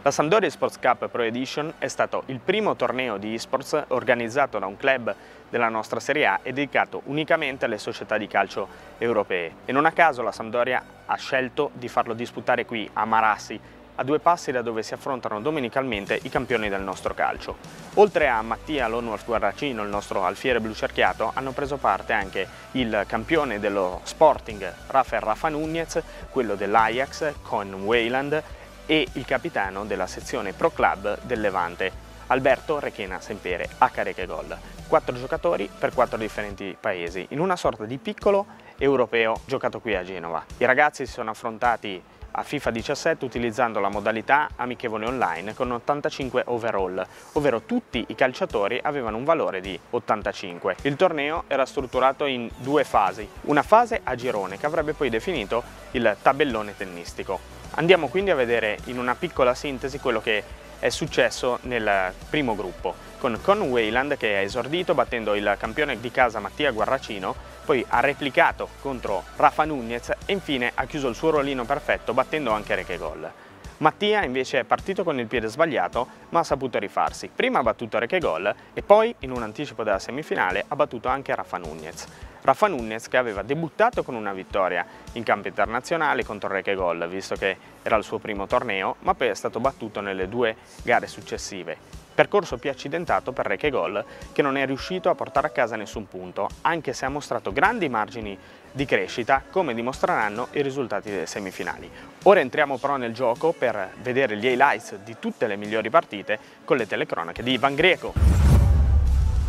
La Sampdoria Esports Cup Pro Edition è stato il primo torneo di esports organizzato da un club della nostra Serie A e dedicato unicamente alle società di calcio europee. E non a caso la Sampdoria ha scelto di farlo disputare qui a Marassi, a 2 passi da dove si affrontano domenicalmente i campioni del nostro calcio. Oltre a Mattia Lone Wolf Guarracino, il nostro alfiere blu cerchiato, hanno preso parte anche il campione dello Sporting Rafa Nunez, quello dell'Ajax Con Wayland e il capitano della sezione Pro Club del Levante, Alberto Requena Sempere, H Requegol. 4 giocatori per 4 differenti paesi, in una sorta di piccolo europeo giocato qui a Genova. I ragazzi si sono affrontati a FIFA 17 utilizzando la modalità amichevole online con 85 overall, ovvero tutti i calciatori avevano un valore di 85. Il torneo era strutturato in 2 fasi, una fase a girone che avrebbe poi definito il tabellone tennistico. Andiamo quindi a vedere in una piccola sintesi quello che è successo nel primo gruppo, con Wayland che ha esordito battendo il campione di casa Mattia Guarracino, poi ha replicato contro Rafa Nunez e infine ha chiuso il suo rollino perfetto battendo anche Requegol. Mattia invece è partito con il piede sbagliato ma ha saputo rifarsi. Prima ha battuto Requegol e poi in un anticipo della semifinale ha battuto anche Rafa Nunez. Rafa Nunez che aveva debuttato con una vittoria in campo internazionale contro Requegol, visto che era il suo primo torneo, ma poi è stato battuto nelle 2 gare successive. Percorso più accidentato per Requegol, che non è riuscito a portare a casa nessun punto, anche se ha mostrato grandi margini di crescita, come dimostreranno i risultati delle semifinali. Ora entriamo però nel gioco per vedere gli highlights di tutte le migliori partite con le telecronache di Ivan Grieco.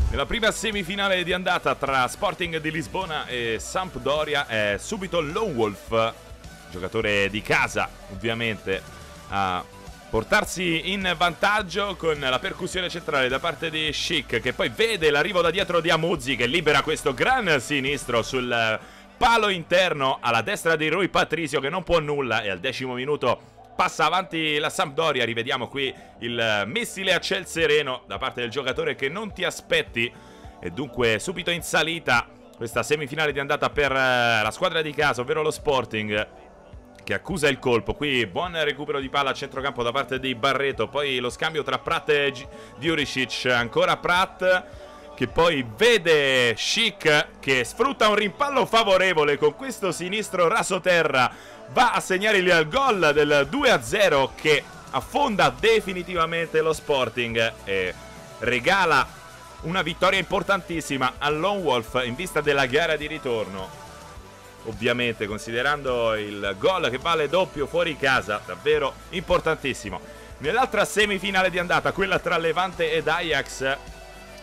Nella prima semifinale di andata tra Sporting di Lisbona e Sampdoria è subito Lone Wolf, giocatore di casa ovviamente, a portarsi in vantaggio con la percussione centrale da parte di Schick, che poi vede l'arrivo da dietro di Amuzzi che libera questo gran sinistro sul palo interno alla destra di Rui Patricio che non può nulla e al 10° minuto passa avanti la Sampdoria. Rivediamo qui il missile a ciel sereno da parte del giocatore che non ti aspetti e dunque subito in salita questa semifinale di andata per la squadra di casa, ovvero lo Sporting, che accusa il colpo. Qui buon recupero di palla a centrocampo da parte di Barreto, poi lo scambio tra Pratt e Djuricic, ancora Pratt che poi vede Schick che sfrutta un rimpallo favorevole con questo sinistro rasoterra, va a segnare il gol del 2-0 che affonda definitivamente lo Sporting e regala una vittoria importantissima al Lone Wolf in vista della gara di ritorno. Ovviamente considerando il gol che vale doppio fuori casa, davvero importantissimo. Nell'altra semifinale di andata, quella tra Levante ed Ajax,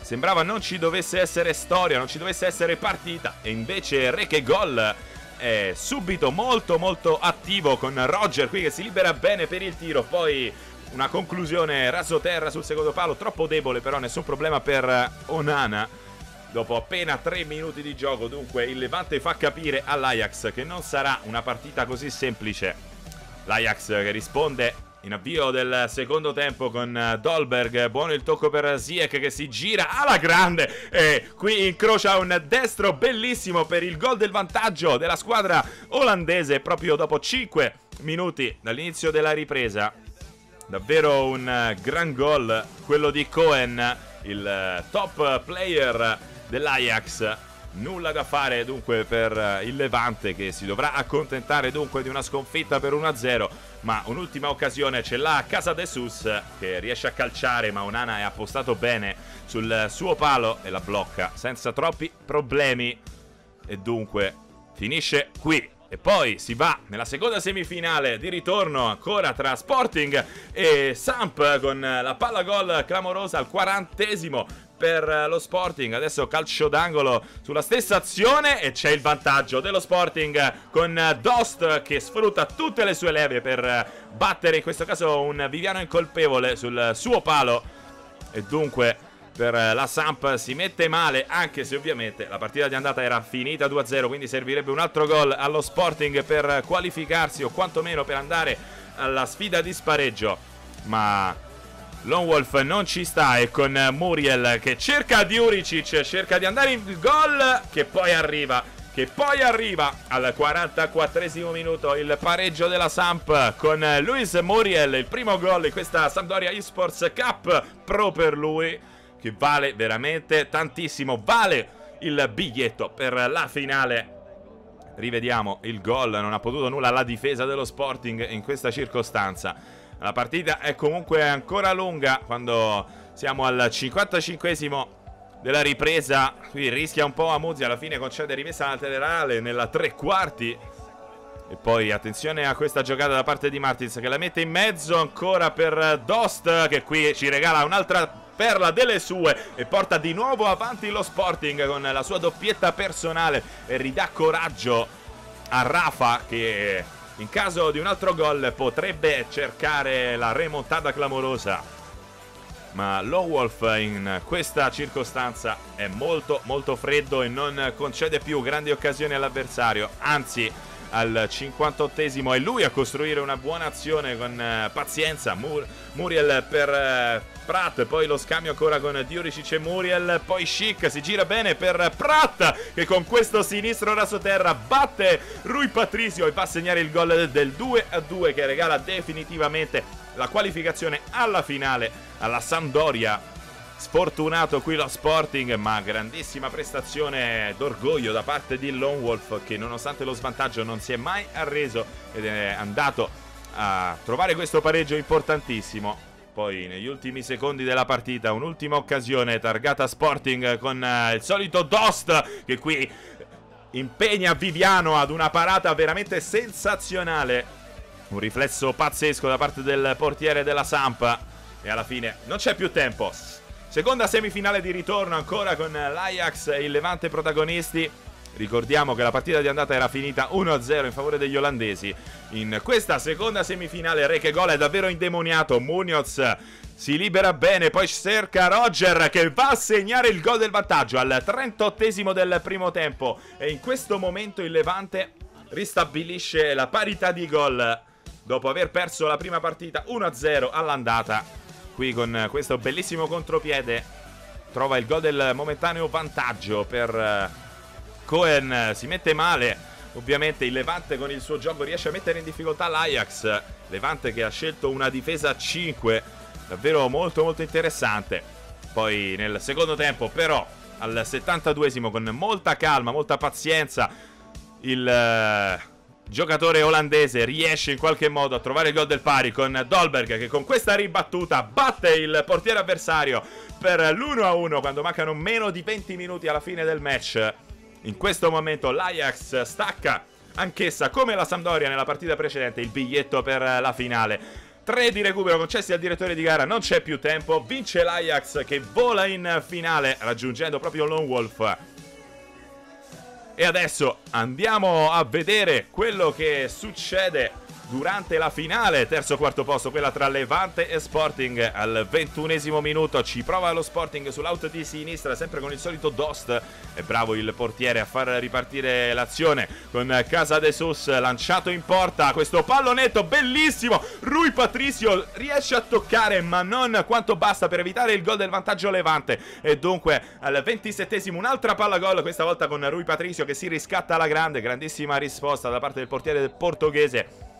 sembrava non ci dovesse essere storia, non ci dovesse essere partita e invece Requegol è subito molto attivo con Roger qui che si libera bene per il tiro, poi una conclusione rasoterra sul secondo palo, troppo debole però nessun problema per Onana dopo appena 3 minuti di gioco. Dunque il Levante fa capire all'Ajax che non sarà una partita così semplice. L'Ajax che risponde in avvio del secondo tempo con Dolberg, buono il tocco per Ziyech che si gira alla grande e qui incrocia un destro bellissimo per il gol del vantaggio della squadra olandese proprio dopo 5 minuti dall'inizio della ripresa. Davvero un gran gol quello di Cohen, il top player dell'Ajax. Nulla da fare dunque per il Levante che si dovrà accontentare dunque di una sconfitta per 1-0, ma un'ultima occasione ce l'ha a Casa de Sus che riesce a calciare ma Onana è appostato bene sul suo palo e la blocca senza troppi problemi e dunque finisce qui. E poi si va nella seconda semifinale di ritorno ancora tra Sporting e Samp con la palla gol clamorosa al 40° per lo Sporting. Adesso calcio d'angolo sulla stessa azione e c'è il vantaggio dello Sporting con Dost che sfrutta tutte le sue leve per battere in questo caso un Viviano incolpevole sul suo palo e dunque per la Samp si mette male, anche se ovviamente la partita di andata era finita 2-0, quindi servirebbe un altro gol allo Sporting per qualificarsi o quantomeno per andare alla sfida di spareggio, ma Lone Wolf non ci sta e con Muriel che cerca Djuricic, cerca di andare in gol che poi arriva che poi arriva al 44esimo minuto il pareggio della Samp con Luis Muriel, il primo gol in questa Sampdoria Esports Cup Pro per lui, che vale veramente tantissimo, vale il biglietto per la finale. Rivediamo il gol, non ha potuto nulla la difesa dello Sporting in questa circostanza. La partita è comunque ancora lunga quando siamo al 55esimo della ripresa. Qui rischia un po' Amuzzi, alla fine concede rimessa laterale nella 3/4. E poi attenzione a questa giocata da parte di Martins, che la mette in mezzo ancora per Dost, che qui ci regala un'altra perla delle sue e porta di nuovo avanti lo Sporting con la sua doppietta personale e ridà coraggio a Rafa, che in caso di un altro gol potrebbe cercare la remontata clamorosa. Ma Lone Wolf in questa circostanza è molto molto freddo e non concede più grandi occasioni all'avversario, anzi al 58esimo è lui a costruire una buona azione con pazienza. Muriel per Prat, poi lo scambio ancora con Diuricic e Muriel, poi Schick si gira bene per Prat, che con questo sinistro rasoterra batte Rui Patricio e va a segnare il gol del 2-2, che regala definitivamente la qualificazione alla finale alla Sampdoria. Sfortunato qui lo Sporting, ma grandissima prestazione d'orgoglio da parte di Lone Wolf, che nonostante lo svantaggio non si è mai arreso ed è andato a trovare questo pareggio importantissimo. Poi negli ultimi secondi della partita un'ultima occasione targata Sporting con il solito Dost, che qui impegna Viviano ad una parata veramente sensazionale, un riflesso pazzesco da parte del portiere della Samp, e alla fine non c'è più tempo. Seconda semifinale di ritorno ancora con l'Ajax e il Levante protagonisti. Ricordiamo che la partita di andata era finita 1-0 in favore degli olandesi. In questa seconda semifinale Rekegol è davvero indemoniato. Munoz si libera bene, poi cerca Roger, che va a segnare il gol del vantaggio al 38esimo del primo tempo. E in questo momento il Levante ristabilisce la parità di gol dopo aver perso la prima partita 1-0 all'andata. Qui con questo bellissimo contropiede trova il gol del momentaneo vantaggio per Cohen. Si mette male ovviamente il Levante con il suo gioco, riesce a mettere in difficoltà l'Ajax. Levante che ha scelto una difesa a 5 davvero molto molto interessante. Poi nel secondo tempo però al 72esimo con molta calma, molta pazienza, il giocatore olandese riesce in qualche modo a trovare il gol del pari con Dolberg, che con questa ribattuta batte il portiere avversario per l'1-1 quando mancano meno di 20 minuti alla fine del match. In questo momento l'Ajax stacca anch'essa, come la Sampdoria nella partita precedente, il biglietto per la finale. 3 di recupero concessi al direttore di gara, non c'è più tempo, vince l'Ajax che vola in finale raggiungendo proprio Lone Wolf. E adesso andiamo a vedere quello che succede durante la finale, terzo quarto posto, quella tra Levante e Sporting. Al 21esimo minuto ci prova lo Sporting sull'out di sinistra, sempre con il solito Dost. È bravo il portiere a far ripartire l'azione con Casadesus lanciato in porta. Questo pallonetto bellissimo, Rui Patricio riesce a toccare ma non quanto basta per evitare il gol del vantaggio Levante. E dunque al 27esimo un'altra palla gol, questa volta con Rui Patricio che si riscatta alla grande. Grandissima risposta da parte del portiere del portoghese.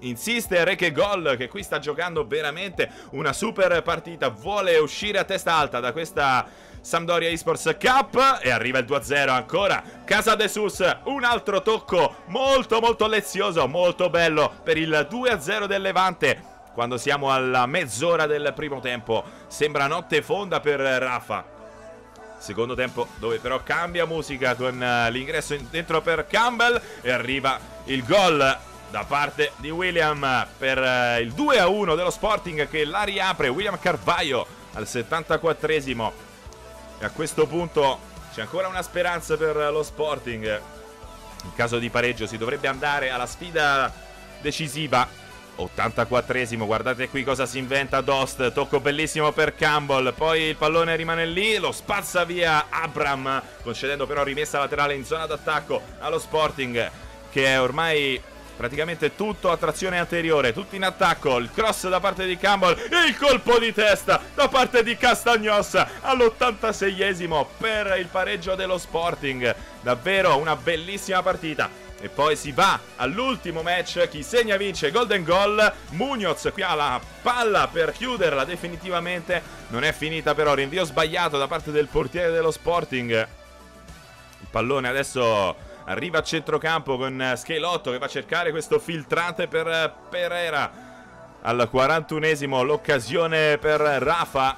Insiste Rekegol, che qui sta giocando veramente una super partita, vuole uscire a testa alta da questa Sampdoria Esports Cup e arriva il 2-0 ancora. Casadesus, un altro tocco molto molto lezioso, molto bello per il 2-0 del Levante. Quando siamo alla mezz'ora del primo tempo sembra notte fonda per Rafa. Secondo tempo dove però cambia musica con l'ingresso dentro per Campbell e arriva il gol da parte di William per il 2-1 dello Sporting, che la riapre. William Carvalho al 74esimo. E a questo punto c'è ancora una speranza per lo Sporting. In caso di pareggio si dovrebbe andare alla sfida decisiva. 84esimo, guardate qui cosa si inventa Dost, tocco bellissimo per Campbell, poi il pallone rimane lì, lo spazza via Abram, concedendo però rimessa laterale in zona d'attacco allo Sporting, che è ormai praticamente tutto a trazione anteriore, tutti in attacco, il cross da parte di Campbell, il colpo di testa da parte di Castagnos all'86esimo per il pareggio dello Sporting. Davvero una bellissima partita. E poi si va all'ultimo match, chi segna vince, golden goal. Munoz qui ha la palla per chiuderla definitivamente, non è finita però, rinvio sbagliato da parte del portiere dello Sporting. Il pallone adesso arriva a centrocampo con Schelotto che va a cercare questo filtrante per Pereira. Al 41esimo l'occasione per Rafa,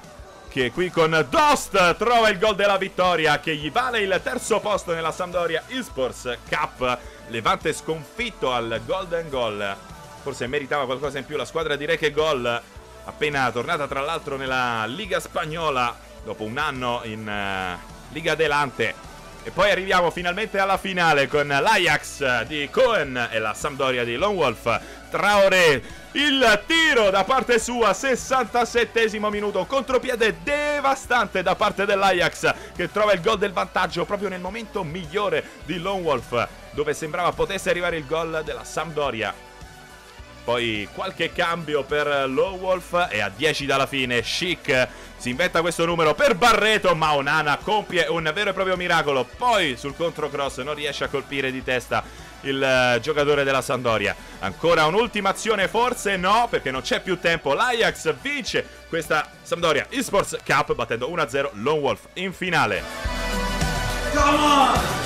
che qui con Dost trova il gol della vittoria che gli vale il terzo posto nella Sampdoria eSports Cup. Levante sconfitto al golden goal, forse meritava qualcosa in più la squadra di Reche Gol, appena tornata tra l'altro nella Liga Spagnola dopo un anno in Liga Adelante. E poi arriviamo finalmente alla finale con l'Ajax di Cohen e la Sampdoria di Lone Wolf. Traoré, il tiro da parte sua, 67esimo minuto, contropiede devastante da parte dell'Ajax che trova il gol del vantaggio proprio nel momento migliore di Lone Wolf, dove sembrava potesse arrivare il gol della Sampdoria. Poi qualche cambio per Lone Wolf e a 10 dalla fine Schick si inventa questo numero per Barreto, ma Onana compie un vero e proprio miracolo. Poi sul controcross non riesce a colpire di testa il giocatore della Sampdoria. Ancora un'ultima azione, forse no, perché non c'è più tempo. L'Ajax vince questa Sampdoria eSports Cup battendo 1-0 Lone Wolf in finale. Come on!